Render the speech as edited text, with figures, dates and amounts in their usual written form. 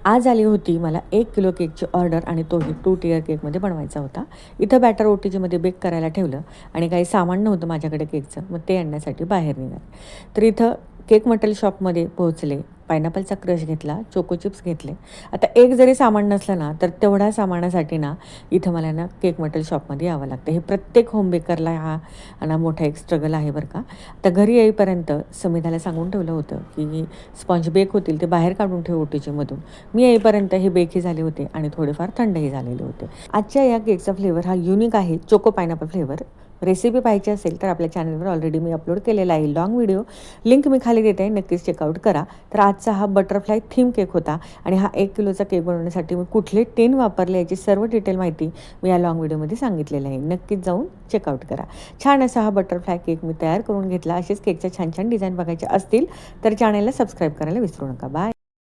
आज आली होती मला 1 किलो केकची ऑर्डर आणि तोही 2 टियर केकमध्ये बनवायचा होता. इथं बॅटर OTGमध्ये बेक करायला ठेवलं आणि काही सामान नव्हतं माझ्याकडे केकचं, मग ते आणण्यासाठी बाहेर निघाले. तर इथं केक मटेरियल शॉपमध्ये पोहोचले. पायनॅपलचा क्रश घेतला, चोको चिप्स घेतले. आता एक जरी सामान नसलं ना, तर तेवढ्या सामानासाठी ना, इथं मला ना केक मटेरियल शॉपमध्ये यावं लागतं. हे प्रत्येक होम बेकरला हा मोठा एक स्ट्रगल आहे बरं का. तर घरी येईपर्यंत समिधाला सांगून ठेवलं होतं, की स्पॉन्ज बेक होतील ते बाहेर काढून ठेव OTGमधून. मी येईपर्यंत हे बेकही झाले होते आणि थोडेफार थंडही झालेले होते. आजच्या या केकचा फ्लेवर हा युनिक आहे, चोको पायनॅपल फ्लेवर. रेसिपी पाहायची असेल तर आपल्या चॅनलवर ऑलरेडी मी अपलोड केलेला आहे लाँग व्हिडिओ. लिंक मी खाली देते, नक्कीच चेकआउट करा. तर आजचा हा बटरफ्लाय थीम केक होता आणि हा 1 किलोचा केक बनवण्यासाठी मी कुठले टिन वापरले याची सर्व डिटेल माहिती मी या लाँग व्हिडिओमध्ये सांगितलेलं आहे. नक्कीच जाऊन चेकआउट करा. छान असा हा बटरफ्लाय केक मी तयार करून घेतला. असेच केकच्या छान छान डिझाईन बघायचे असतील तर चॅनलला सबस्क्राईब करायला विसरू नका. बाय.